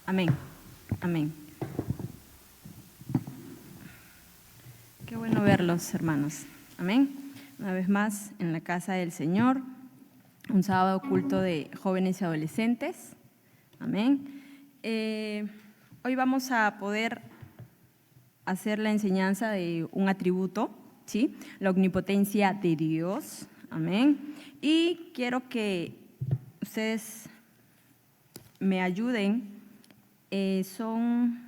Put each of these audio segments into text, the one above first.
Amén. Amén. Qué bueno verlos, hermanos. Amén. Una vez más en la casa del Señor, un sábado culto de jóvenes y adolescentes. Amén. Hoy vamos a poder hacer la enseñanza de un atributo, ¿sí? La omnipotencia de Dios. Amén. Y quiero que ustedes me ayuden. Son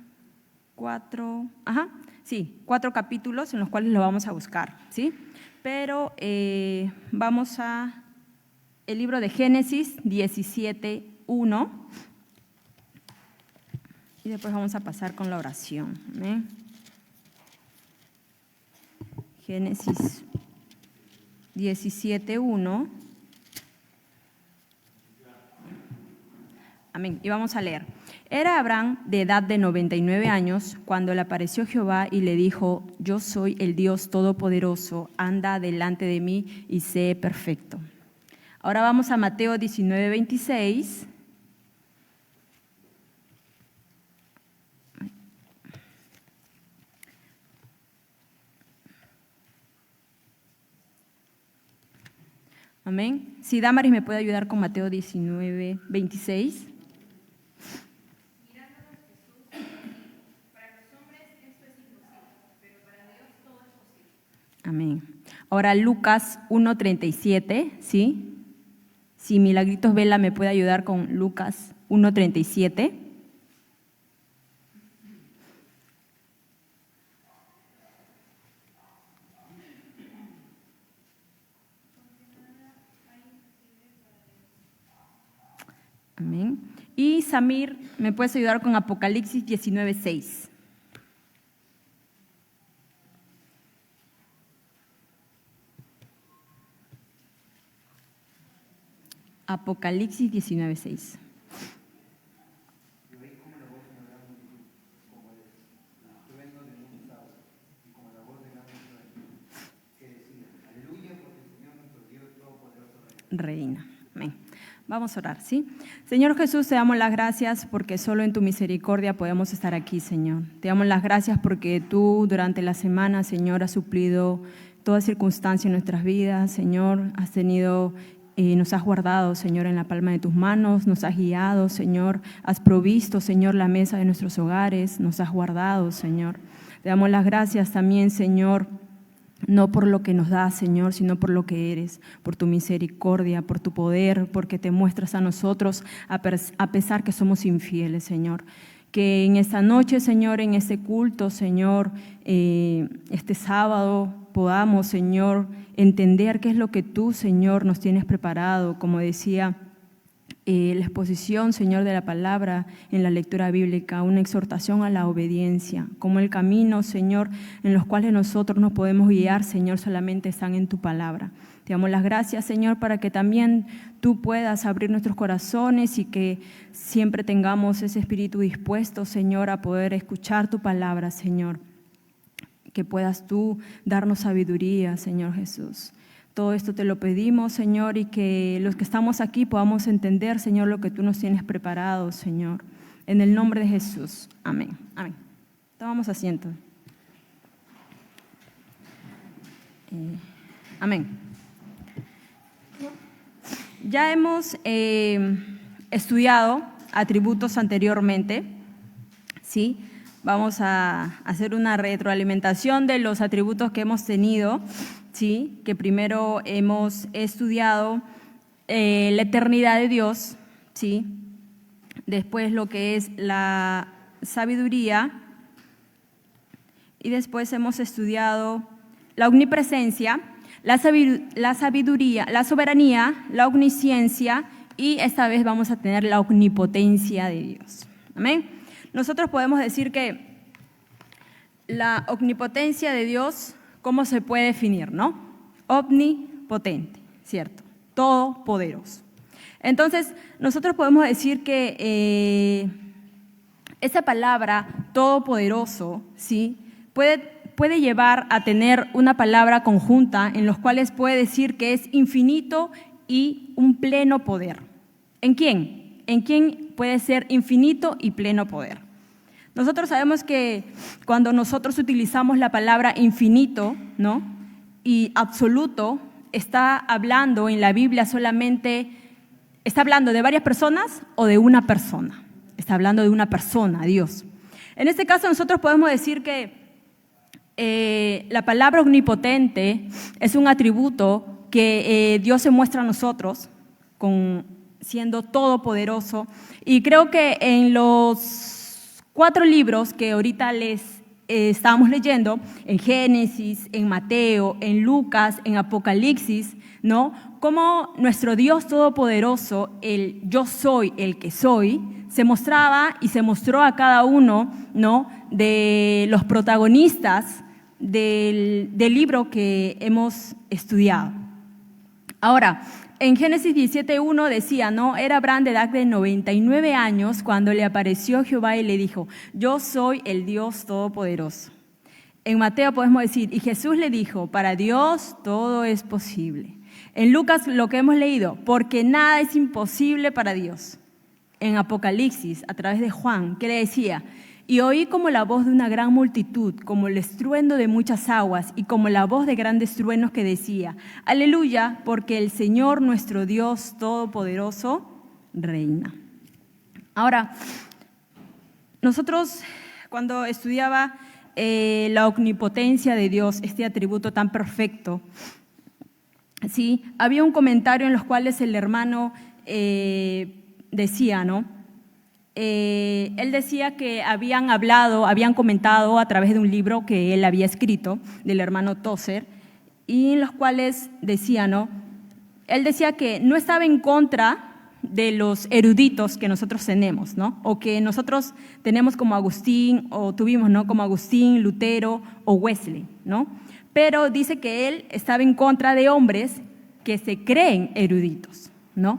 cuatro capítulos en los cuales lo vamos a buscar, ¿sí? Pero vamos a el libro de Génesis 17:1 y después vamos a pasar con la oración. ¿Amén? Génesis 17:1. Amén. Y vamos a leer. Era Abraham de edad de 99 años cuando le apareció Jehová y le dijo: yo soy el Dios Todopoderoso, anda delante de mí y sé perfecto. Ahora vamos a Mateo 19:26. Amén. Si Damaris me puede ayudar con Mateo 19:26. Amén. Ahora Lucas 1:37, ¿sí? Si Milagritos Vela me puede ayudar con Lucas 1:37. Amén. Y Samir, ¿me puedes ayudar con Apocalipsis 19:6? Apocalipsis 19:6. Reina. Amén. Vamos a orar, ¿sí? Señor Jesús, te damos las gracias porque solo en tu misericordia podemos estar aquí, Señor. Te damos las gracias porque tú durante la semana, Señor, has suplido toda circunstancia en nuestras vidas, Señor. Has tenido, nos has guardado, Señor, en la palma de tus manos, nos has guiado, Señor. Has provisto, Señor, la mesa de nuestros hogares, nos has guardado, Señor. Te damos las gracias también, Señor, no por lo que nos das, Señor, sino por lo que eres, por tu misericordia, por tu poder, porque te muestras a nosotros a pesar que somos infieles, Señor. Que en esta noche, Señor, en este culto, Señor, este sábado podamos, Señor, entender qué es lo que tú, Señor, nos tienes preparado, como decía la exposición, Señor, de la palabra en la lectura bíblica, una exhortación a la obediencia, como el camino, Señor, en los cuales nosotros nos podemos guiar, Señor, solamente están en tu palabra. Te damos las gracias, Señor, para que también tú puedas abrir nuestros corazones y que siempre tengamos ese espíritu dispuesto, Señor, a poder escuchar tu palabra, Señor. Que puedas tú darnos sabiduría, Señor Jesús. Todo esto te lo pedimos, Señor, y que los que estamos aquí podamos entender, Señor, lo que tú nos tienes preparado, Señor. En el nombre de Jesús. Amén. Amén. Tomamos asiento. Amén. Ya hemos estudiado atributos anteriormente, ¿sí? Vamos a hacer una retroalimentación de los atributos que hemos tenido, ¿sí? Que primero hemos estudiado la eternidad de Dios, ¿sí? Después lo que es la sabiduría y después hemos estudiado la omnipresencia, la sabiduría, la soberanía, la omnisciencia y esta vez vamos a tener la omnipotencia de Dios. Amén. Nosotros podemos decir que la omnipotencia de Dios, ¿cómo se puede definir, no? Omnipotente, ¿cierto? Todopoderoso. Entonces, nosotros podemos decir que esa palabra todopoderoso, ¿sí? Puede llevar a tener una palabra conjunta en los cuales puede decir que es infinito y un pleno poder. ¿En quién? en quien puede ser infinito y pleno poder. Nosotros sabemos que cuando nosotros utilizamos la palabra infinito, ¿no?, y absoluto, está hablando en la Biblia solamente, está hablando de varias personas o de una persona. Está hablando de una persona, Dios. En este caso nosotros podemos decir que la palabra omnipotente es un atributo que Dios se muestra a nosotros siendo todopoderoso. Y creo que en los 4 libros que ahorita les estábamos leyendo, en Génesis, en Mateo, en Lucas, en Apocalipsis, ¿no?, cómo nuestro Dios todopoderoso, el yo soy el que soy, se mostraba y se mostró a cada uno, ¿no?, de los protagonistas del libro que hemos estudiado. Ahora, en Génesis 17:1 decía, ¿no?, era Abraham de edad de 99 años cuando le apareció Jehová y le dijo, yo soy el Dios todopoderoso. En Mateo podemos decir, y Jesús le dijo, para Dios todo es posible. En Lucas lo que hemos leído, porque nada es imposible para Dios. En Apocalipsis, a través de Juan, ¿qué le decía? Y oí como la voz de una gran multitud, como el estruendo de muchas aguas y como la voz de grandes truenos que decía, aleluya, porque el Señor nuestro Dios todopoderoso reina. Ahora, nosotros cuando estudiaba la omnipotencia de Dios, este atributo tan perfecto, ¿sí?, había un comentario en los cuales el hermano decía, ¿no?, él decía que habían comentado a través de un libro que él había escrito, del hermano Tozer, y en los cuales decía, ¿no?, él decía que no estaba en contra de los eruditos que nosotros tenemos, ¿no?, o que nosotros tenemos como Agustín, o tuvimos, ¿no?, como Agustín, Lutero o Wesley, ¿no?, pero dice que él estaba en contra de hombres que se creen eruditos, ¿no?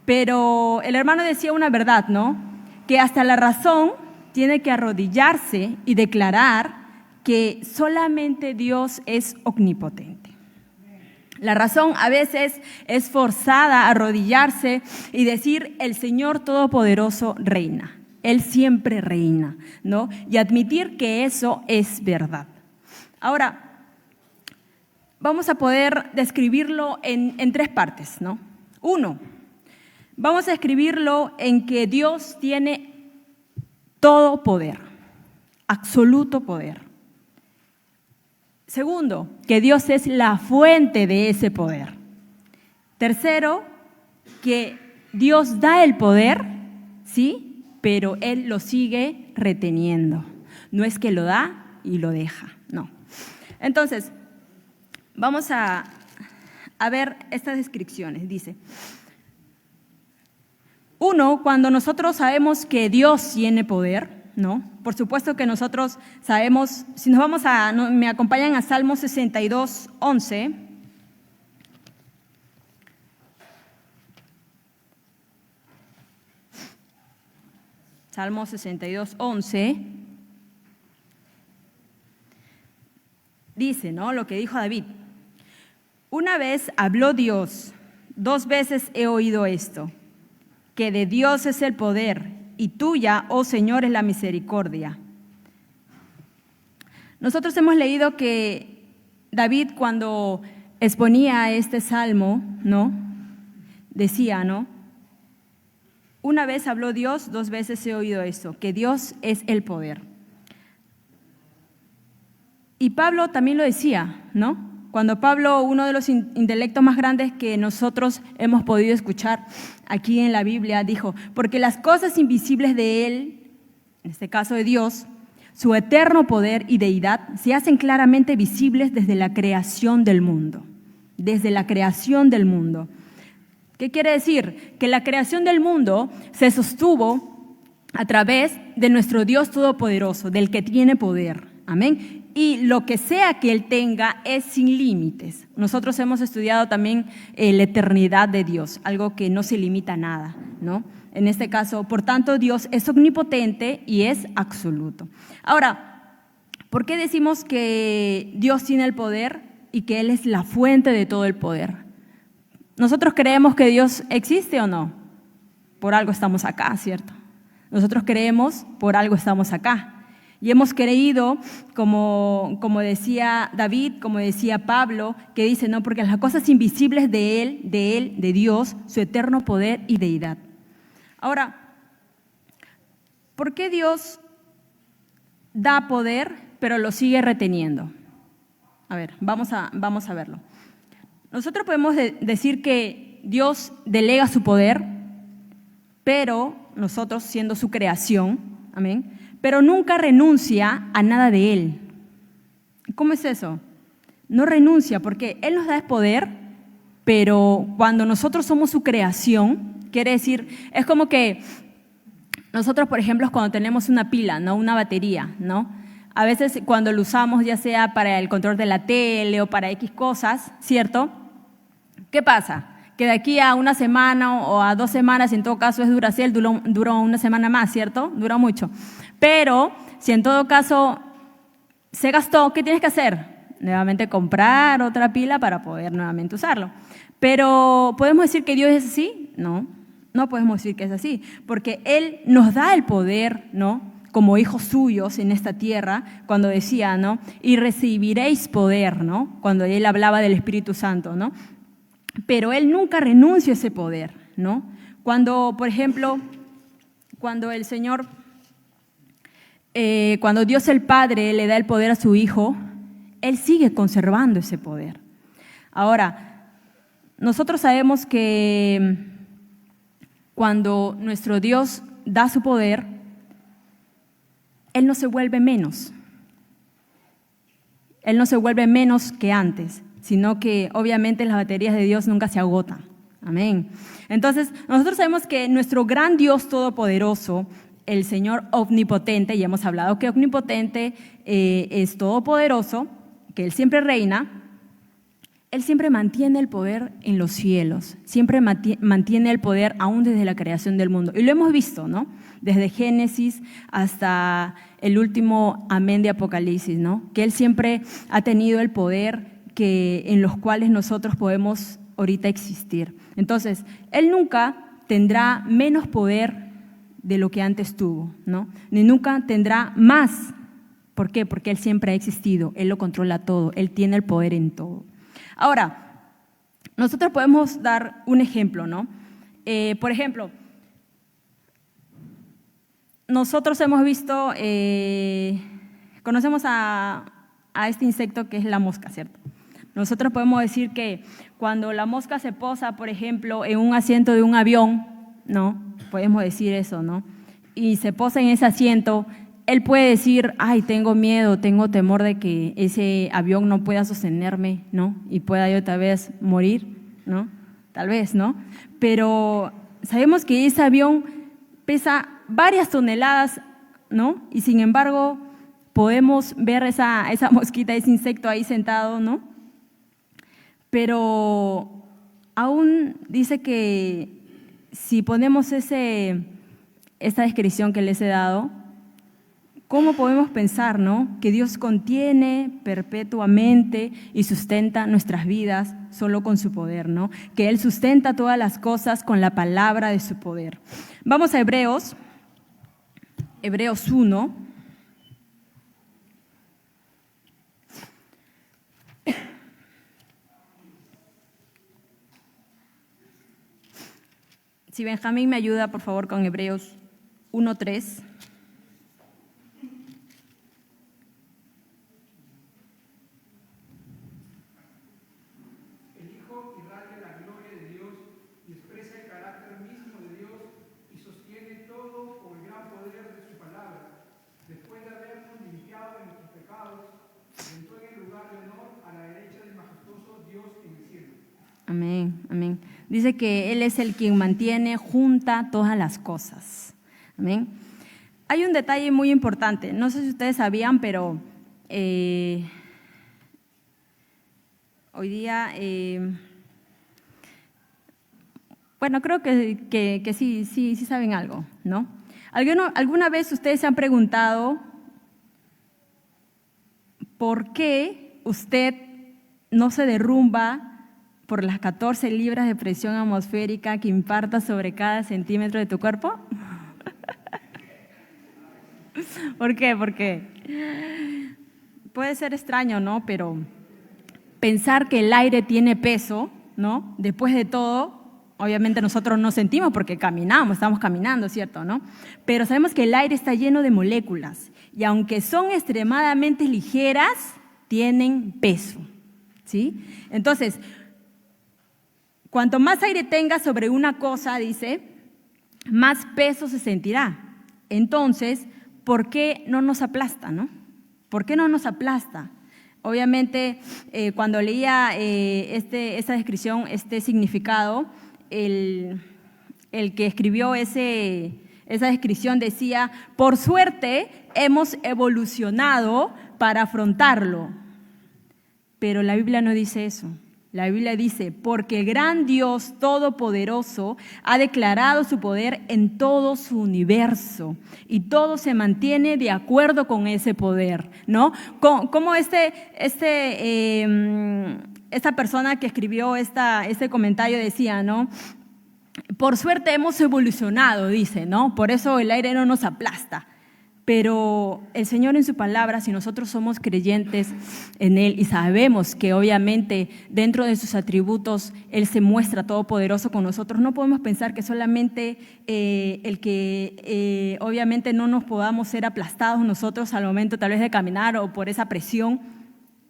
Pero el hermano decía una verdad, ¿no?, que hasta la razón tiene que arrodillarse y declarar que solamente Dios es omnipotente. La razón a veces es forzada a arrodillarse y decir, el Señor Todopoderoso reina, Él siempre reina, ¿no?, y admitir que eso es verdad. Ahora, vamos a poder describirlo en 3 partes, ¿no? 1, vamos a escribirlo en que Dios tiene todo poder, absoluto poder. Segundo, que Dios es la fuente de ese poder. Tercero, que Dios da el poder, ¿sí?, pero Él lo sigue reteniendo. No es que lo da y lo deja, no. Entonces, vamos a ver estas descripciones. Dice, 1, cuando nosotros sabemos que Dios tiene poder, ¿no? Por supuesto que nosotros sabemos, si nos vamos me acompañan a Salmo 62:11. Salmo 62:11. Dice, ¿no?, lo que dijo David. Una vez habló Dios, 2 veces he oído esto, que de Dios es el poder y tuya, oh Señor, es la misericordia. Nosotros hemos leído que David, cuando exponía este salmo, ¿no?, decía, ¿no?, una vez habló Dios, 2 veces he oído esto, que Dios es el poder. Y Pablo también lo decía, ¿no? Cuando Pablo, uno de los intelectos más grandes que nosotros hemos podido escuchar aquí en la Biblia, dijo, porque las cosas invisibles de Él, en este caso de Dios, su eterno poder y deidad, se hacen claramente visibles desde la creación del mundo. Desde la creación del mundo. ¿Qué quiere decir? Que la creación del mundo se sostuvo a través de nuestro Dios Todopoderoso, del que tiene poder. Amén. Y lo que sea que Él tenga es sin límites. Nosotros hemos estudiado también la eternidad de Dios, algo que no se limita a nada, ¿no? En este caso, por tanto, Dios es omnipotente y es absoluto. Ahora, ¿por qué decimos que Dios tiene el poder y que Él es la fuente de todo el poder? ¿Nosotros creemos que Dios existe o no? por algo estamos acá, ¿cierto? Nosotros creemos, por algo estamos acá. Y hemos creído, como decía David, como decía Pablo, que dice, no, porque las cosas invisibles de Él, de Dios, su eterno poder y deidad. Ahora, ¿por qué Dios da poder, pero lo sigue reteniendo? A ver, vamos a verlo. Nosotros podemos decir que Dios delega su poder, pero nosotros, siendo su creación, amén, pero nunca renuncia a nada de Él. ¿Cómo es eso? No renuncia, porque Él nos da el poder, pero cuando nosotros somos su creación, quiere decir, es como que nosotros, por ejemplo, cuando tenemos una pila, ¿no? Una batería, ¿no? A veces cuando lo usamos, ya sea para el control de la tele o para X cosas, ¿cierto? ¿Qué pasa? Que de aquí a una semana o a 2 semanas, en todo caso es Duracell, dura una semana más, ¿cierto? Dura mucho. Pero si en todo caso se gastó, ¿qué tienes que hacer? Nuevamente comprar otra pila para poder nuevamente usarlo. Pero ¿podemos decir que Dios es así? No, no podemos decir que es así, porque Él nos da el poder, ¿no? Como hijos suyos en esta tierra, cuando decía, ¿no? Y recibiréis poder, ¿no? Cuando Él hablaba del Espíritu Santo, ¿no? Pero Él nunca renuncia a ese poder, ¿no? Cuando, por ejemplo, cuando el Señor, cuando Dios el Padre le da el poder a su Hijo, Él sigue conservando ese poder. Ahora, nosotros sabemos que cuando nuestro Dios da su poder, Él no se vuelve menos. Él no se vuelve menos que antes, sino que obviamente las baterías de Dios nunca se agotan. Amén. Entonces, nosotros sabemos que nuestro gran Dios todopoderoso, el Señor omnipotente, y hemos hablado que omnipotente es todopoderoso, que Él siempre reina, Él siempre mantiene el poder en los cielos, siempre mantiene el poder aún desde la creación del mundo. Y lo hemos visto, ¿no? Desde Génesis hasta el último amén de Apocalipsis, ¿no? Que Él siempre ha tenido el poder en los cuales nosotros podemos ahorita existir. Entonces, Él nunca tendrá menos poder de lo que antes tuvo, ¿no? Ni nunca tendrá más. ¿Por qué? Porque Él siempre ha existido, Él lo controla todo, Él tiene el poder en todo. Ahora, nosotros podemos dar un ejemplo, ¿no? Por ejemplo, nosotros hemos visto, conocemos a este insecto que es la mosca, ¿cierto? Nosotros podemos decir que cuando la mosca se posa, por ejemplo, en un asiento de un avión, ¿no? Podemos decir eso, ¿no? Y se posa en ese asiento, él puede decir, ay, tengo miedo, tengo temor de que ese avión no pueda sostenerme, ¿no? Y pueda yo tal vez morir, ¿no? Tal vez, ¿no? Pero sabemos que ese avión pesa varias toneladas, ¿no? Y sin embargo, podemos ver esa mosquita, ese insecto ahí sentado, ¿no? Pero aún dice que si ponemos esta descripción que les he dado, ¿cómo podemos pensar, no? Que Dios contiene perpetuamente y sustenta nuestras vidas solo con su poder, ¿no? Que Él sustenta todas las cosas con la palabra de su poder. Vamos a Hebreos 1. Si Benjamín me ayuda, por favor, con Hebreos 1:3. Amén, amén. Dice que Él es el quien mantiene junta todas las cosas. Amén. Hay un detalle muy importante, no sé si ustedes sabían, pero hoy día, bueno, creo que sí saben algo, ¿no? ¿Alguna vez ustedes se han preguntado por qué usted no se derrumba por las 14 libras de presión atmosférica que imparta sobre cada centímetro de tu cuerpo? ¿Por qué? Porque puede ser extraño, ¿no? Pero pensar que el aire tiene peso, ¿no? Después de todo, obviamente nosotros no sentimos porque caminamos, estamos caminando, ¿cierto? ¿No? Pero sabemos que el aire está lleno de moléculas y aunque son extremadamente ligeras, tienen peso, ¿sí? Entonces, cuanto más aire tenga sobre una cosa, dice, más peso se sentirá. Entonces, ¿por qué no nos aplasta, no? ¿Por qué no nos aplasta? Obviamente, cuando leía esa descripción, este significado, el que escribió esa descripción decía, por suerte hemos evolucionado para afrontarlo. Pero la Biblia no dice eso. La Biblia dice, porque el gran Dios Todopoderoso ha declarado su poder en todo su universo y todo se mantiene de acuerdo con ese poder, ¿no? Como esta persona que escribió este comentario decía, ¿no? Por suerte hemos evolucionado, dice, ¿no? Por eso el aire no nos aplasta. Pero el Señor en su palabra, si nosotros somos creyentes en Él y sabemos que obviamente dentro de sus atributos Él se muestra todopoderoso con nosotros, no podemos pensar que solamente el que obviamente no nos podamos ser aplastados nosotros al momento tal vez de caminar o por esa presión,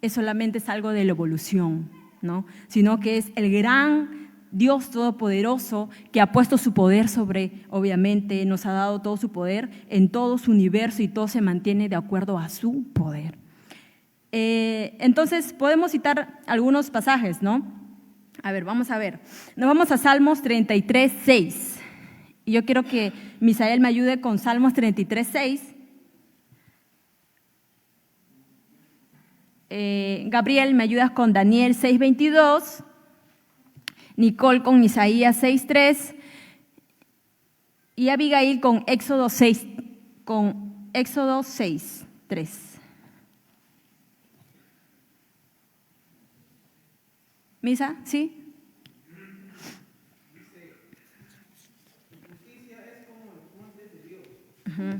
solamente es algo de la evolución, ¿no? Sino que es el gran Dios Todopoderoso que ha puesto su poder sobre, obviamente, nos ha dado todo su poder en todo su universo y todo se mantiene de acuerdo a su poder. Entonces, podemos citar algunos pasajes, ¿no? A ver, vamos a ver. Nos vamos a Salmos 33, 6. Y yo quiero que Misael me ayude con Salmos 33, 6. Gabriel, me ayudas con Daniel 6, 22. Nicole con Isaías 6:3 y Abigail con Éxodo 6:3. ¿Misa? ¿Sí? Dice, tu justicia es como los montes de Dios, Uh-huh. juicios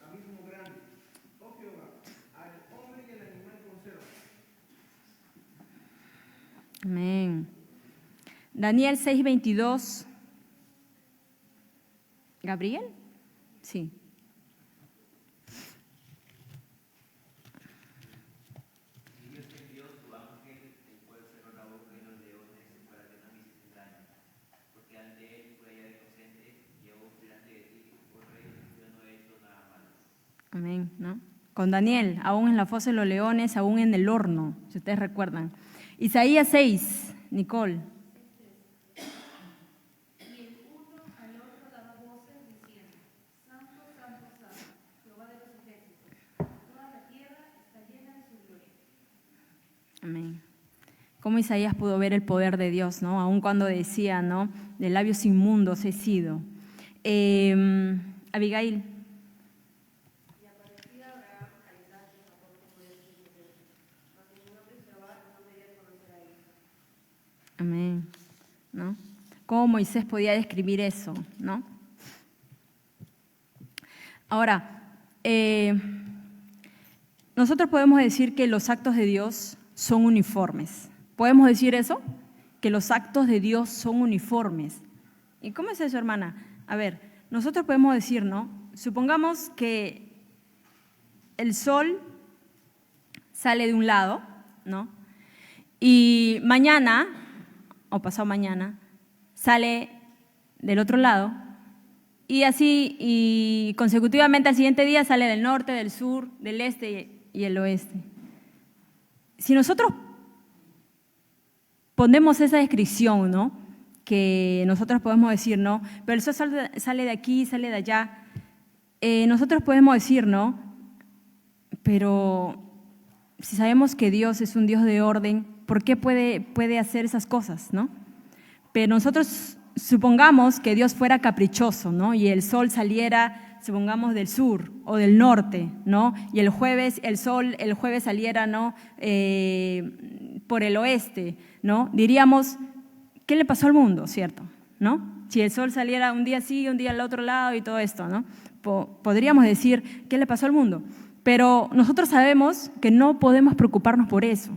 abismo grande, oh Jehová, al hombre y al animal conserva. Amén. Daniel 6:22. ¿Gabriel? Sí. Y Dios te envió su ángel, el cual cerró la boca de los leones para que no me hiciesen daño. Porque ante él fue hallado inocente, llevó delante de ti, oh rey, yo no he hecho nada malo. Amén, ¿no? Con Daniel, aún en la fosa de los leones, aún en el horno, si ustedes recuerdan. Isaías 6, Nicole. Amén. Cómo Isaías pudo ver el poder de Dios, ¿no? Aun cuando decía, ¿no? De labios inmundos he sido. Abigail. Y aparecía Abraham a Isaac y Jacob como Dios y Dios, mas ningún hombre de Jehová no podía conocer a él. Amén. ¿No? Cómo Moisés podía describir eso, ¿no? Ahora, nosotros podemos decir que los actos de Dios son uniformes. ¿Podemos decir eso? Que los actos de Dios son uniformes. ¿Y cómo es eso, hermana? A ver, nosotros podemos decir, ¿no? Supongamos que el sol sale de un lado, ¿no? Y mañana, o pasado mañana, sale del otro lado, y así, y consecutivamente al siguiente día sale del norte, del sur, del este y el oeste. Si nosotros ponemos esa descripción, ¿no? Que nosotros podemos decir, ¿no? Pero el sol sale de aquí, sale de allá. Nosotros podemos decir, ¿no? Pero si sabemos que Dios es un Dios de orden, ¿por qué puede hacer esas cosas, no? Pero nosotros supongamos que Dios fuera caprichoso, ¿no? Y el sol saliera, supongamos, del sur o del norte, ¿no? Y el jueves, el sol, el jueves saliera, ¿no? por el oeste, ¿no? Diríamos, ¿qué le pasó al mundo, cierto? ¿No? Si el sol saliera un día así, un día al otro lado y todo esto, ¿no? Podríamos decir, ¿qué le pasó al mundo? Pero nosotros sabemos que no podemos preocuparnos por eso,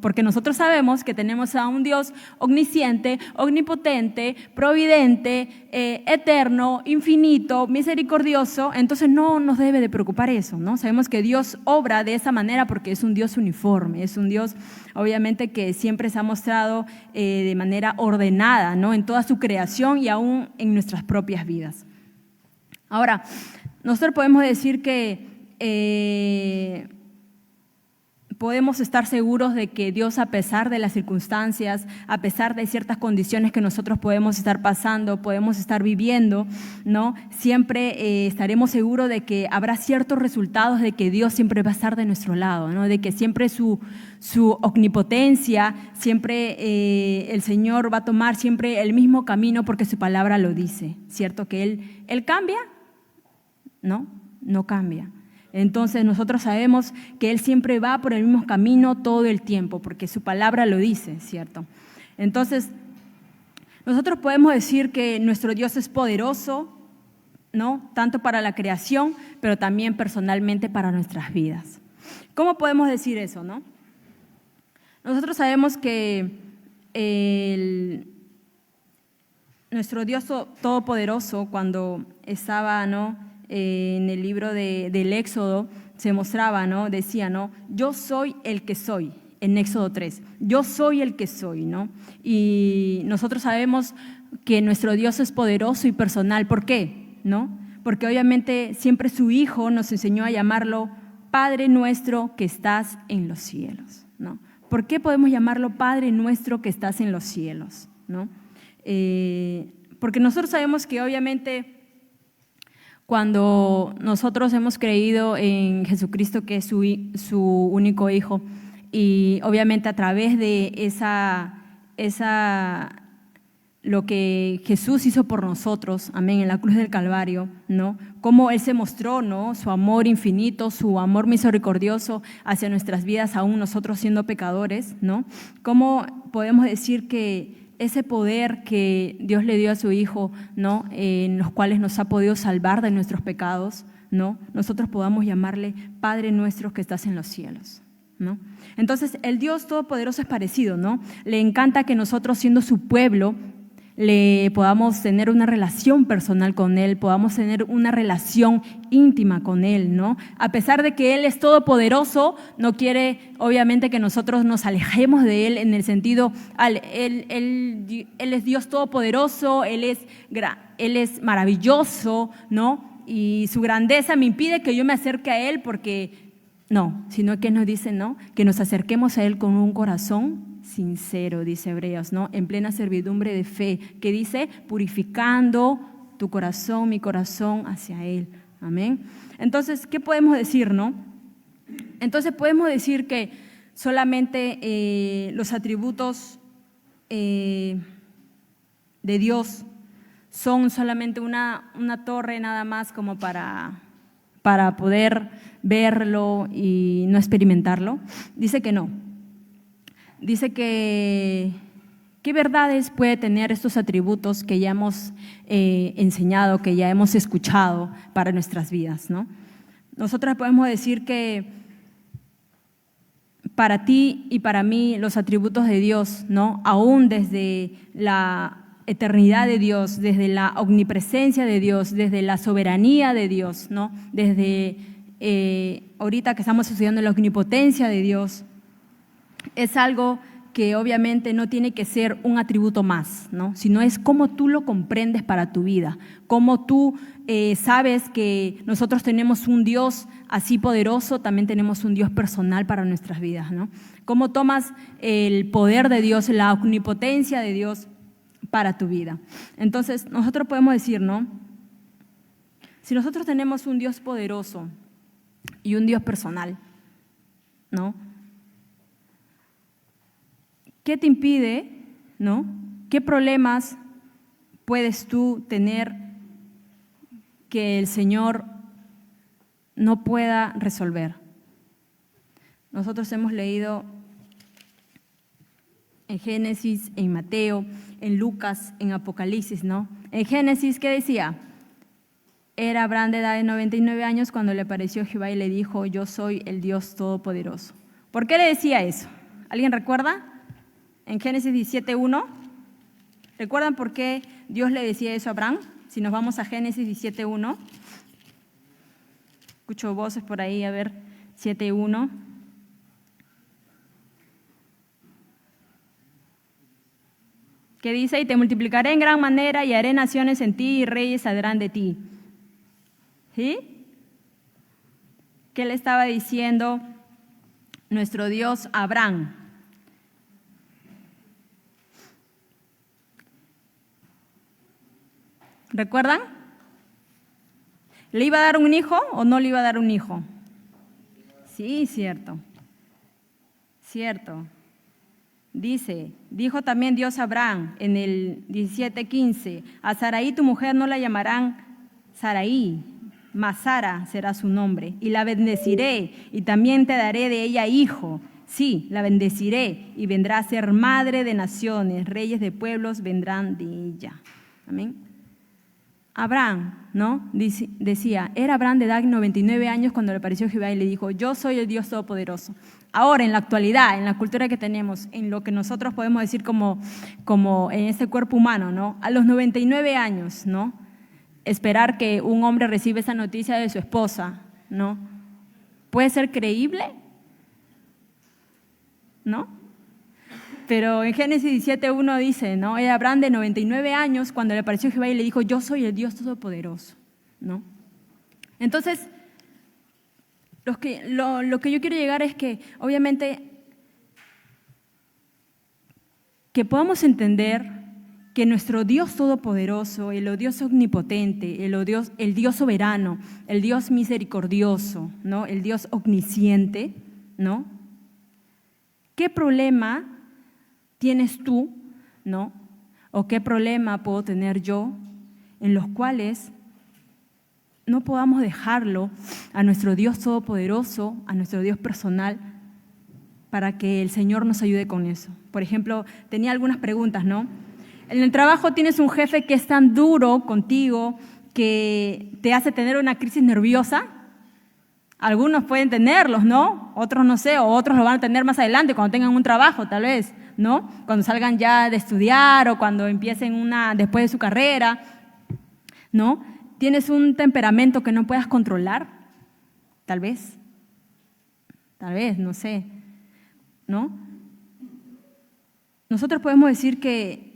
porque nosotros sabemos que tenemos a un Dios omnisciente, omnipotente, providente, eterno, infinito, misericordioso. Entonces no nos debe de preocupar eso, ¿no? Sabemos que Dios obra de esa manera porque es un Dios uniforme, es un Dios obviamente que siempre se ha mostrado de manera ordenada, ¿no? En toda su creación y aún en nuestras propias vidas. Ahora, nosotros podemos decir que podemos estar seguros de que Dios, a pesar de las circunstancias, a pesar de ciertas condiciones que nosotros podemos estar pasando, podemos estar viviendo, ¿no? Siempre estaremos seguros de que habrá ciertos resultados, de que Dios siempre va a estar de nuestro lado, ¿no? De que siempre su omnipotencia, siempre el Señor va a tomar siempre el mismo camino porque su palabra lo dice, ¿cierto? Que Él cambia, ¿no? No cambia. Entonces nosotros sabemos que Él siempre va por el mismo camino todo el tiempo, porque su palabra lo dice, ¿cierto? Entonces, nosotros podemos decir que nuestro Dios es poderoso, ¿no? Tanto para la creación, pero también personalmente para nuestras vidas. ¿Cómo podemos decir eso, no? Nosotros sabemos que nuestro Dios todopoderoso, cuando estaba, ¿no?, en el libro del Éxodo se mostraba, ¿no? Decía, ¿no? Yo soy el que soy, en Éxodo 3. Yo soy el que soy, ¿no? Y nosotros sabemos que nuestro Dios es poderoso y personal. ¿Por qué? ¿No? Porque obviamente siempre su Hijo nos enseñó a llamarlo Padre nuestro que estás en los cielos, ¿no? ¿Por qué podemos llamarlo Padre nuestro que estás en los cielos, ¿no? Porque nosotros sabemos que obviamente cuando nosotros hemos creído en Jesucristo, que es su único Hijo, y obviamente a través de lo que Jesús hizo por nosotros, amén, en la cruz del Calvario, ¿no? Cómo Él se mostró, ¿no? Su amor infinito, su amor misericordioso hacia nuestras vidas, aún nosotros siendo pecadores, ¿no? Cómo podemos decir que ese poder que Dios le dio a su Hijo, ¿no? En los cuales nos ha podido salvar de nuestros pecados, ¿no? Nosotros podamos llamarle Padre nuestro que estás en los cielos, ¿no? Entonces, el Dios Todopoderoso es parecido, ¿no? Le encanta que nosotros, siendo su pueblo, le podamos tener una relación personal con Él, podamos tener una relación íntima con Él, ¿no? A pesar de que Él es todopoderoso, no quiere obviamente que nosotros nos alejemos de Él en el sentido, Él es Dios todopoderoso, Él es maravilloso, ¿no? Y su grandeza me impide que yo me acerque a Él porque no, sino que nos dice, ¿no? Que nos acerquemos a Él con un corazón sincero, dice Hebreos, ¿no? En plena servidumbre de fe, que dice, purificando tu corazón, mi corazón hacia Él. Amén. Entonces, ¿qué podemos decir, no? Entonces, podemos decir que solamente los atributos de Dios son solamente una torre nada más como para poder verlo y no experimentarlo. Dice que no. Dice que ¿qué verdades puede tener estos atributos que ya hemos enseñado, que ya hemos escuchado para nuestras vidas, ¿no? Nosotros podemos decir que para ti y para mí los atributos de Dios, ¿no? Aún desde la eternidad de Dios, desde la omnipresencia de Dios, desde la soberanía de Dios, ¿no? Desde ahorita que estamos estudiando la omnipotencia de Dios, es algo que obviamente no tiene que ser un atributo más, ¿no? Sino es cómo tú lo comprendes para tu vida, cómo tú sabes que nosotros tenemos un Dios así poderoso, también tenemos un Dios personal para nuestras vidas, ¿no? Cómo tomas el poder de Dios, la omnipotencia de Dios para tu vida. Entonces, nosotros podemos decir, ¿no? Si nosotros tenemos un Dios poderoso y un Dios personal, ¿no? ¿Qué te impide, no? ¿Qué problemas puedes tú tener que el Señor no pueda resolver? Nosotros hemos leído en Génesis, en Mateo, en Lucas, en Apocalipsis, ¿no? En Génesis, ¿qué decía? Era Abraham de edad de 99 años cuando le apareció Jehová y le dijo, yo soy el Dios Todopoderoso. ¿Por qué le decía eso? ¿Alguien recuerda? En Génesis 17:1. ¿Recuerdan por qué Dios le decía eso a Abraham? Si nos vamos a Génesis 17:1. Escucho voces por ahí, a ver, 7:1. Que dice, y te multiplicaré en gran manera y haré naciones en ti y reyes saldrán de ti. ¿Sí? ¿Qué le estaba diciendo nuestro Dios a Abraham? ¿Recuerdan? ¿Le iba a dar un hijo o no le iba a dar un hijo? Sí, cierto. Cierto. Dijo también Dios a Abraham en el 17:15, a Sarai tu mujer no la llamarán Sarai, mas Sara será su nombre, y la bendeciré, y también te daré de ella hijo. Sí, la bendeciré, y vendrá a ser madre de naciones, reyes de pueblos vendrán de ella. Amén. Abraham, ¿no? Decía, era Abraham de edad 99 años cuando le apareció Jehová y le dijo, yo soy el Dios Todopoderoso. Ahora, en la actualidad, en la cultura que tenemos, en lo que nosotros podemos decir como en este cuerpo humano, ¿no? A los 99 años, ¿no? Esperar que un hombre reciba esa noticia de su esposa, ¿no? ¿Puede ser creíble? ¿No? Pero en Génesis 17:1 dice, ¿no? Era Abraham de 99 años cuando le apareció Jehová y le dijo, yo soy el Dios Todopoderoso, ¿no? Entonces, lo que yo quiero llegar es que, obviamente, que podamos entender que nuestro Dios Todopoderoso, el Dios omnipotente, el Dios soberano, el Dios misericordioso, ¿no? El Dios omnisciente, ¿no? ¿Qué problema tienes tú, ¿no? ¿O qué problema puedo tener yo en los cuales no podamos dejarlo a nuestro Dios Todopoderoso, a nuestro Dios personal, para que el Señor nos ayude con eso? Por ejemplo, tenía algunas preguntas, ¿no? En el trabajo tienes un jefe que es tan duro contigo que te hace tener una crisis nerviosa. Algunos pueden tenerlos, ¿no? Otros no sé, o otros lo van a tener más adelante cuando tengan un trabajo, tal vez, ¿no? Cuando salgan ya de estudiar o cuando empiecen después de su carrera, ¿no? ¿Tienes un temperamento que no puedas controlar? Tal vez, no sé, ¿no? Nosotros podemos decir que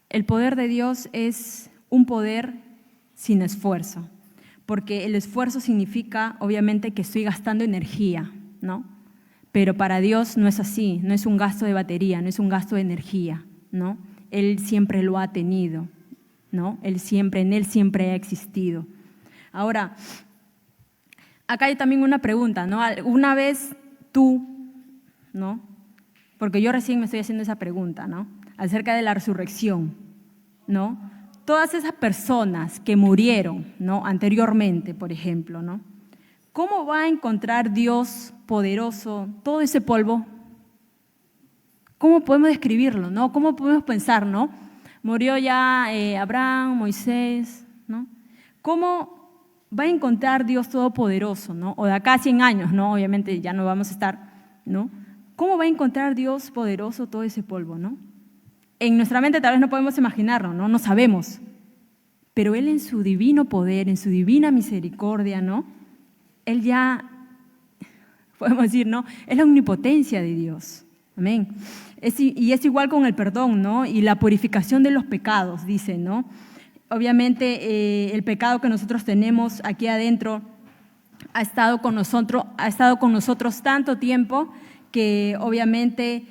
el poder de Dios es un poder sin esfuerzo, porque el esfuerzo significa, obviamente, que estoy gastando energía, ¿no? Pero para Dios no es así, no es un gasto de batería, no es un gasto de energía, ¿no? Él siempre lo ha tenido, ¿no? En Él siempre ha existido. Ahora, acá hay también una pregunta, ¿no? ¿Alguna vez tú, ¿no? Porque yo recién me estoy haciendo esa pregunta, ¿no? Acerca de la resurrección, ¿no? Todas esas personas que murieron, ¿no? Anteriormente, por ejemplo, ¿no? ¿Cómo va a encontrar Dios poderoso todo ese polvo? ¿Cómo podemos describirlo, no? ¿Cómo podemos pensar, no? Murió ya Abraham, Moisés, ¿no? ¿Cómo va a encontrar Dios Todopoderoso, no? O de acá a 100 años, ¿no? Obviamente ya no vamos a estar, ¿no? ¿Cómo va a encontrar Dios poderoso todo ese polvo, no? En nuestra mente tal vez no podemos imaginarlo, ¿no? No sabemos. Pero Él en su divino poder, en su divina misericordia, ¿no? Él ya, podemos decir, ¿no? Es la omnipotencia de Dios. Amén. Y es igual con el perdón, ¿no? Y la purificación de los pecados, dice, ¿no? Obviamente el pecado que nosotros tenemos aquí adentro ha estado con nosotros tanto tiempo que obviamente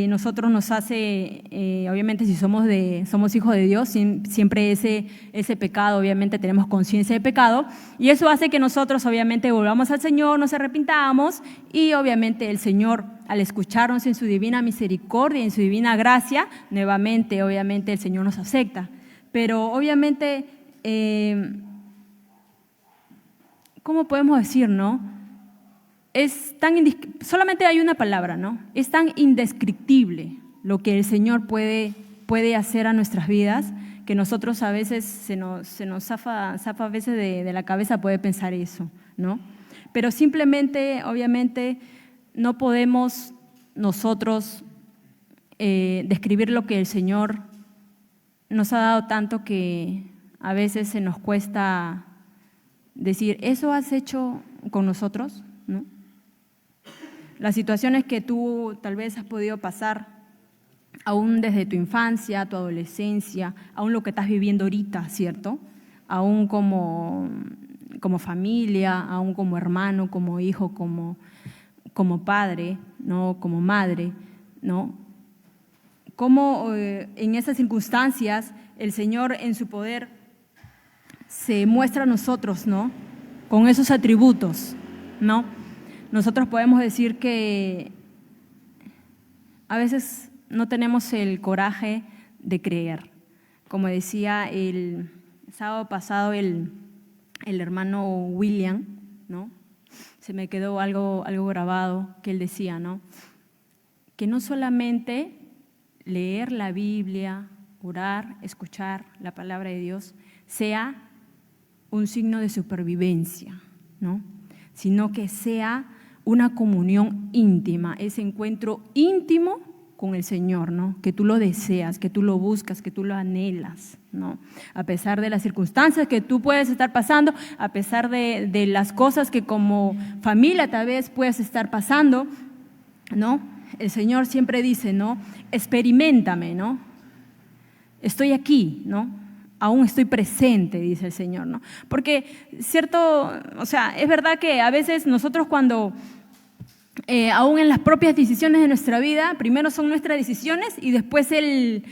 nosotros nos hace, obviamente si somos hijos de Dios, siempre ese pecado, obviamente tenemos conciencia de pecado, y eso hace que nosotros obviamente volvamos al Señor, nos arrepintamos, y obviamente el Señor, al escucharnos en su divina misericordia, en su divina gracia, nuevamente obviamente el Señor nos acepta. Pero obviamente, ¿cómo podemos decir, no? solamente hay una palabra, ¿no? Es tan indescriptible lo que el Señor puede hacer a nuestras vidas, que nosotros a veces se nos zafa a veces de la cabeza puede pensar eso, ¿no? Pero simplemente, obviamente, no podemos nosotros describir lo que el Señor nos ha dado tanto que a veces se nos cuesta decir, ¿eso has hecho con nosotros? ¿No? Las situaciones que tú tal vez has podido pasar, aún desde tu infancia, tu adolescencia, aún lo que estás viviendo ahorita, ¿cierto? Aún como familia, aún como hermano, como hijo, como padre, ¿no? Como madre, ¿no? Cómo en esas circunstancias el Señor en su poder se muestra a nosotros, ¿no? Con esos atributos, ¿no? Nosotros podemos decir que a veces no tenemos el coraje de creer. Como decía el sábado pasado el hermano William, ¿no? Se me quedó algo grabado que él decía, ¿no? Que no solamente leer la Biblia, orar, escuchar la palabra de Dios sea un signo de supervivencia, ¿no? Sino que sea una comunión íntima, ese encuentro íntimo con el Señor, ¿no? Que tú lo deseas, que tú lo buscas, que tú lo anhelas, ¿no? A pesar de las circunstancias que tú puedes estar pasando, a pesar de las cosas que como familia tal vez puedes estar pasando, ¿no? El Señor siempre dice, ¿no? Experiméntame, ¿no? Estoy aquí, ¿no? Aún estoy presente, dice el Señor, ¿no? Porque, cierto, o sea, es verdad que a veces nosotros cuando, aún en las propias decisiones de nuestra vida, primero son nuestras decisiones y después se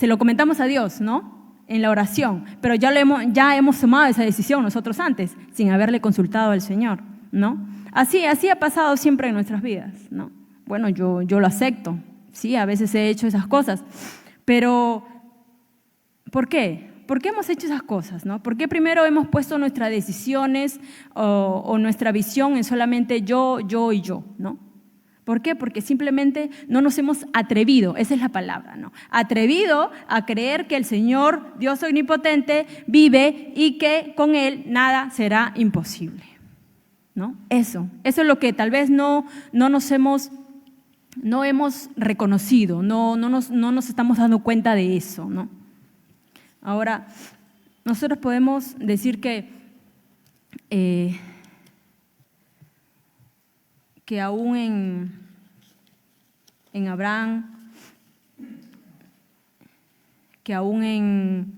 lo comentamos a Dios, ¿no? En la oración, pero ya hemos tomado esa decisión nosotros antes, sin haberle consultado al Señor, ¿no? Así ha pasado siempre en nuestras vidas, ¿no? Bueno, yo lo acepto, sí, a veces he hecho esas cosas, pero ¿por qué? ¿Por qué hemos hecho esas cosas, no? ¿Por qué primero hemos puesto nuestras decisiones o nuestra visión en solamente yo y yo, ¿no? ¿Por qué? Porque simplemente no nos hemos atrevido, esa es la palabra, ¿no? Atrevido a creer que el Señor, Dios omnipotente, vive y que con Él nada será imposible, ¿no? Eso es lo que tal vez no hemos reconocido, no nos estamos dando cuenta de eso, ¿no? Ahora, nosotros podemos decir que aún en Abraham, que aún en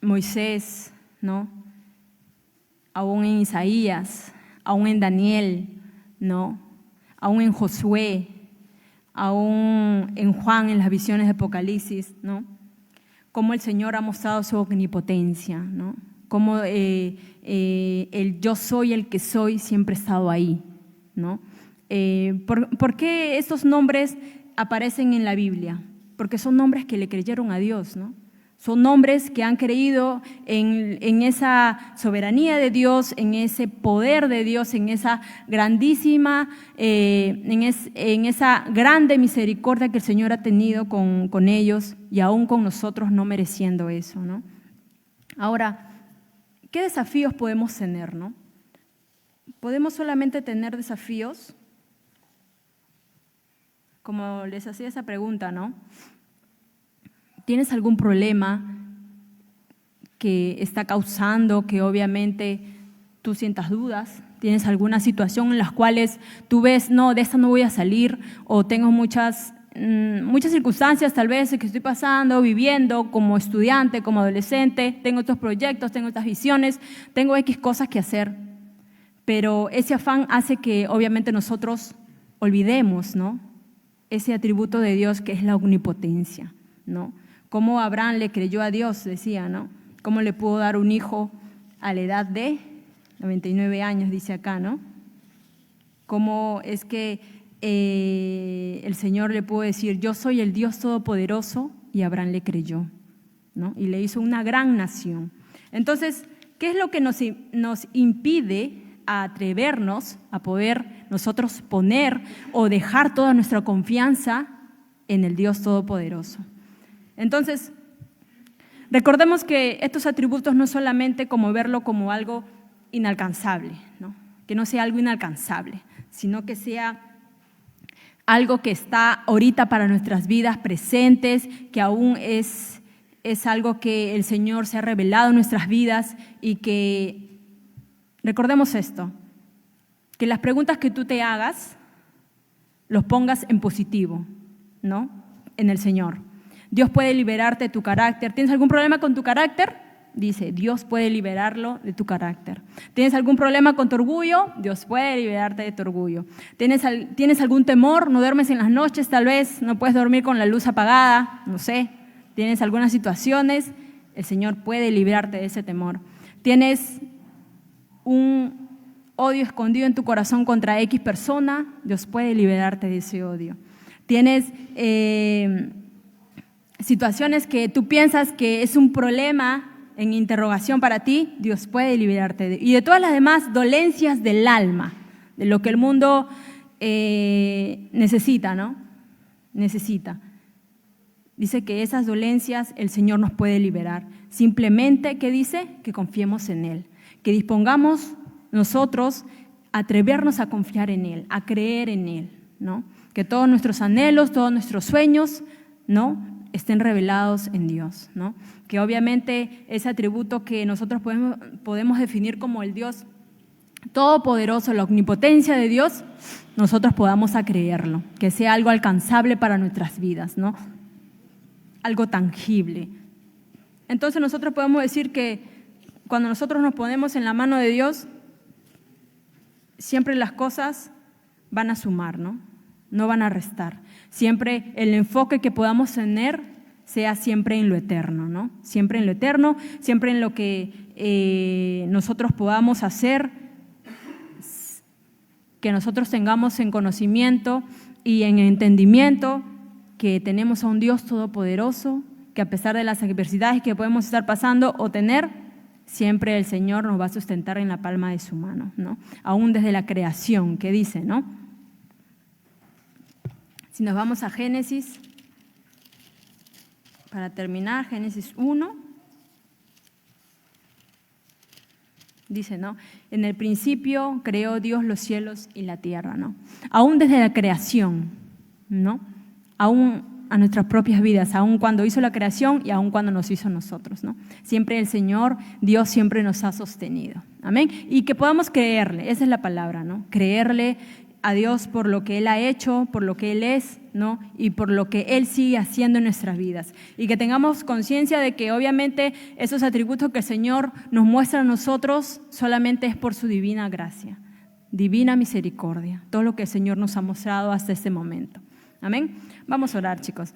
Moisés, ¿no? Aún en Isaías, aún en Daniel, ¿no? Aún en Josué, aún en Juan, en las visiones de Apocalipsis, ¿no? Cómo el Señor ha mostrado su omnipotencia, ¿no? Cómo el yo soy el que soy siempre ha estado ahí, ¿no? ¿Por qué estos nombres aparecen en la Biblia? Porque son nombres que le creyeron a Dios, ¿no? Son nombres que han creído en esa soberanía de Dios, en ese poder de Dios, en esa grandísima, en esa grande misericordia que el Señor ha tenido con ellos y aún con nosotros no mereciendo eso, ¿no? Ahora, ¿qué desafíos podemos tener, no? ¿Podemos solamente tener desafíos? Como les hacía esa pregunta, ¿no? ¿Tienes algún problema que está causando que obviamente tú sientas dudas? ¿Tienes alguna situación en las cuales tú ves, no, de esta no voy a salir, o tengo muchas circunstancias tal vez que estoy pasando, viviendo como estudiante, como adolescente, tengo estos proyectos, tengo estas visiones, tengo X cosas que hacer, pero ese afán hace que obviamente nosotros olvidemos, ¿no? Ese atributo de Dios que es la omnipotencia, ¿no? Cómo Abraham le creyó a Dios, decía, ¿no? Cómo le pudo dar un hijo a la edad de 99 años, dice acá, ¿no? Cómo es que el Señor le pudo decir, yo soy el Dios Todopoderoso, y Abraham le creyó, ¿no? Y le hizo una gran nación. Entonces, ¿qué es lo que nos impide a atrevernos a poder nosotros poner o dejar toda nuestra confianza en el Dios Todopoderoso. Entonces, recordemos que estos atributos no solamente como verlo como algo inalcanzable, ¿no? Que no sea algo inalcanzable, sino que sea algo que está ahorita para nuestras vidas presentes, que aún es algo que el Señor se ha revelado en nuestras vidas y que, recordemos esto, que las preguntas que tú te hagas, los pongas en positivo, ¿no? En el Señor. Dios puede liberarte de tu carácter. ¿Tienes algún problema con tu carácter? Dice, Dios puede liberarlo de tu carácter. ¿Tienes algún problema con tu orgullo? Dios puede liberarte de tu orgullo. ¿Tienes algún temor? ¿No duermes en las noches tal vez? ¿No puedes dormir con la luz apagada? No sé. ¿Tienes algunas situaciones? El Señor puede liberarte de ese temor. ¿Tienes un odio escondido en tu corazón contra X persona? Dios puede liberarte de ese odio. ¿Tienes situaciones que tú piensas que es un problema en interrogación para ti? Dios puede liberarte y de todas las demás dolencias del alma, de lo que el mundo necesita, ¿no? Necesita. Dice que esas dolencias el Señor nos puede liberar. Simplemente, ¿qué dice? Que confiemos en Él, que dispongamos nosotros a atrevernos a confiar en Él, a creer en Él, ¿no? Que todos nuestros anhelos, todos nuestros sueños, ¿no?, estén revelados en Dios, ¿no? Que obviamente ese atributo que nosotros podemos definir como el Dios todopoderoso, la omnipotencia de Dios, nosotros podamos a creerlo, que sea algo alcanzable para nuestras vidas, ¿no? Algo tangible. Entonces nosotros podemos decir que cuando nosotros nos ponemos en la mano de Dios, siempre las cosas van a sumar, ¿no? No van a restar. Siempre el enfoque que podamos tener sea siempre en lo eterno, ¿no? Siempre en lo eterno, siempre en lo que nosotros podamos hacer, que nosotros tengamos en conocimiento y en entendimiento que tenemos a un Dios todopoderoso, que a pesar de las adversidades que podemos estar pasando o tener, siempre el Señor nos va a sustentar en la palma de su mano, ¿no? Aún desde la creación, que dice, ¿no? Si nos vamos a Génesis, para terminar, Génesis 1, dice, ¿no? En el principio creó Dios los cielos y la tierra, ¿no? Aún desde la creación, ¿no? Aún a nuestras propias vidas, aún cuando hizo la creación y aún cuando nos hizo a nosotros, ¿no? Siempre el Señor, Dios siempre nos ha sostenido, amén. Y que podamos creerle, esa es la palabra, ¿no? Creerle a Dios por lo que Él ha hecho, por lo que Él es, ¿no? Y por lo que Él sigue haciendo en nuestras vidas. Y que tengamos conciencia de que obviamente esos atributos que el Señor nos muestra a nosotros solamente es por su divina gracia, divina misericordia, todo lo que el Señor nos ha mostrado hasta este momento. Amén. Vamos a orar, chicos.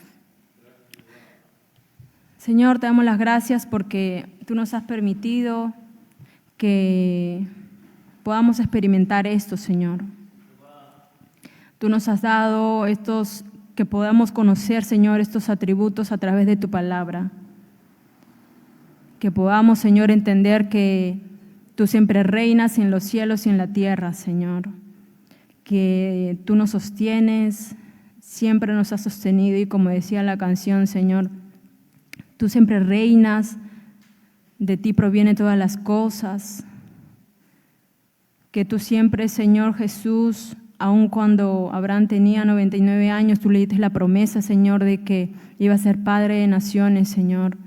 Señor, te damos las gracias porque tú nos has permitido que podamos experimentar esto, Señor. Tú nos has dado que podamos conocer, Señor, estos atributos a través de tu palabra. Que podamos, Señor, entender que tú siempre reinas en los cielos y en la tierra, Señor. Que tú nos sostienes, siempre nos has sostenido y como decía la canción, Señor, tú siempre reinas, de ti provienen todas las cosas. Que tú siempre, Señor Jesús, aun cuando Abraham tenía 99 años, tú le diste la promesa, Señor, de que iba a ser padre de naciones, Señor.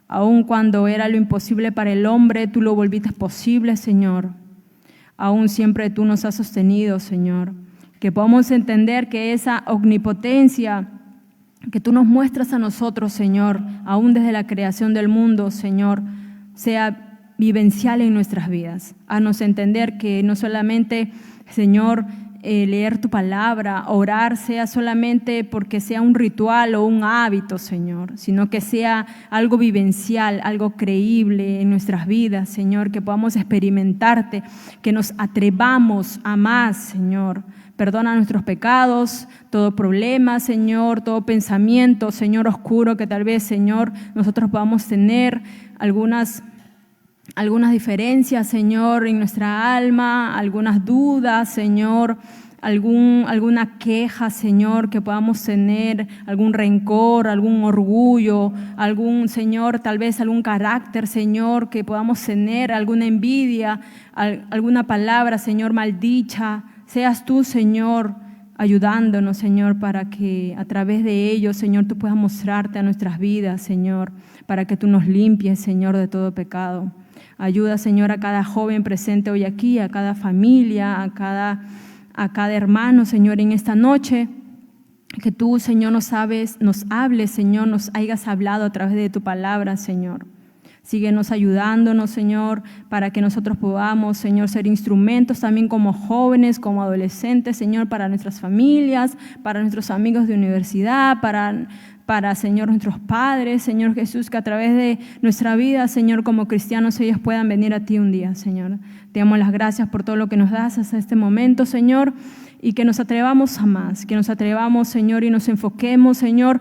Aun cuando era lo imposible para el hombre, tú lo volviste posible, Señor. Aún siempre tú nos has sostenido, Señor. Que podamos entender que esa omnipotencia que tú nos muestras a nosotros, Señor, aún desde la creación del mundo, Señor, sea vivencial en nuestras vidas. Haznos entender que no solamente, Señor, leer tu palabra, orar sea solamente porque sea un ritual o un hábito, Señor, sino que sea algo vivencial, algo creíble en nuestras vidas, Señor, que podamos experimentarte, que nos atrevamos a más, Señor. Perdona nuestros pecados, todo problema, Señor, todo pensamiento, Señor, oscuro que tal vez, Señor, nosotros podamos tener algunas algunas diferencias, Señor, en nuestra alma, algunas dudas, Señor, alguna queja, Señor, que podamos tener, algún rencor, algún orgullo, Señor, tal vez algún carácter, Señor, que podamos tener, alguna envidia, alguna palabra, Señor, maldicha. Seas tú, Señor, ayudándonos, Señor, para que a través de ello, Señor, tú puedas mostrarte a nuestras vidas, Señor, para que tú nos limpies, Señor, de todo pecado. Ayuda, Señor, a cada joven presente hoy aquí, a cada familia, a cada hermano, Señor, en esta noche. Que tú, Señor, nos hables, Señor, nos hayas hablado a través de tu palabra, Señor. Síguenos ayudándonos, Señor, para que nosotros podamos, Señor, ser instrumentos también como jóvenes, como adolescentes, Señor, para nuestras familias, para nuestros amigos de universidad, para, Señor, nuestros padres, Señor Jesús, que a través de nuestra vida, Señor, como cristianos, ellos puedan venir a ti un día, Señor. Te damos las gracias por todo lo que nos das hasta este momento, Señor, y que nos atrevamos a más, que nos atrevamos, Señor, y nos enfoquemos, Señor,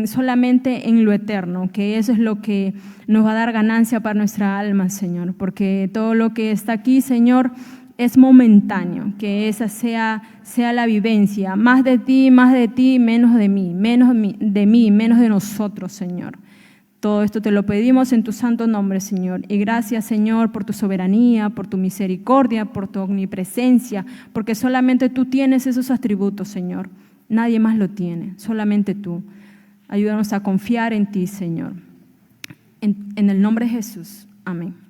solamente en lo eterno, que eso es lo que nos va a dar ganancia para nuestra alma, Señor, porque todo lo que está aquí, Señor, es momentáneo, que esa sea la vivencia, más de ti, menos de mí, menos de nosotros, Señor. Todo esto te lo pedimos en tu santo nombre, Señor. Y gracias, Señor, por tu soberanía, por tu misericordia, por tu omnipresencia, porque solamente tú tienes esos atributos, Señor. Nadie más lo tiene, solamente tú. Ayúdanos a confiar en ti, Señor. En el nombre de Jesús. Amén.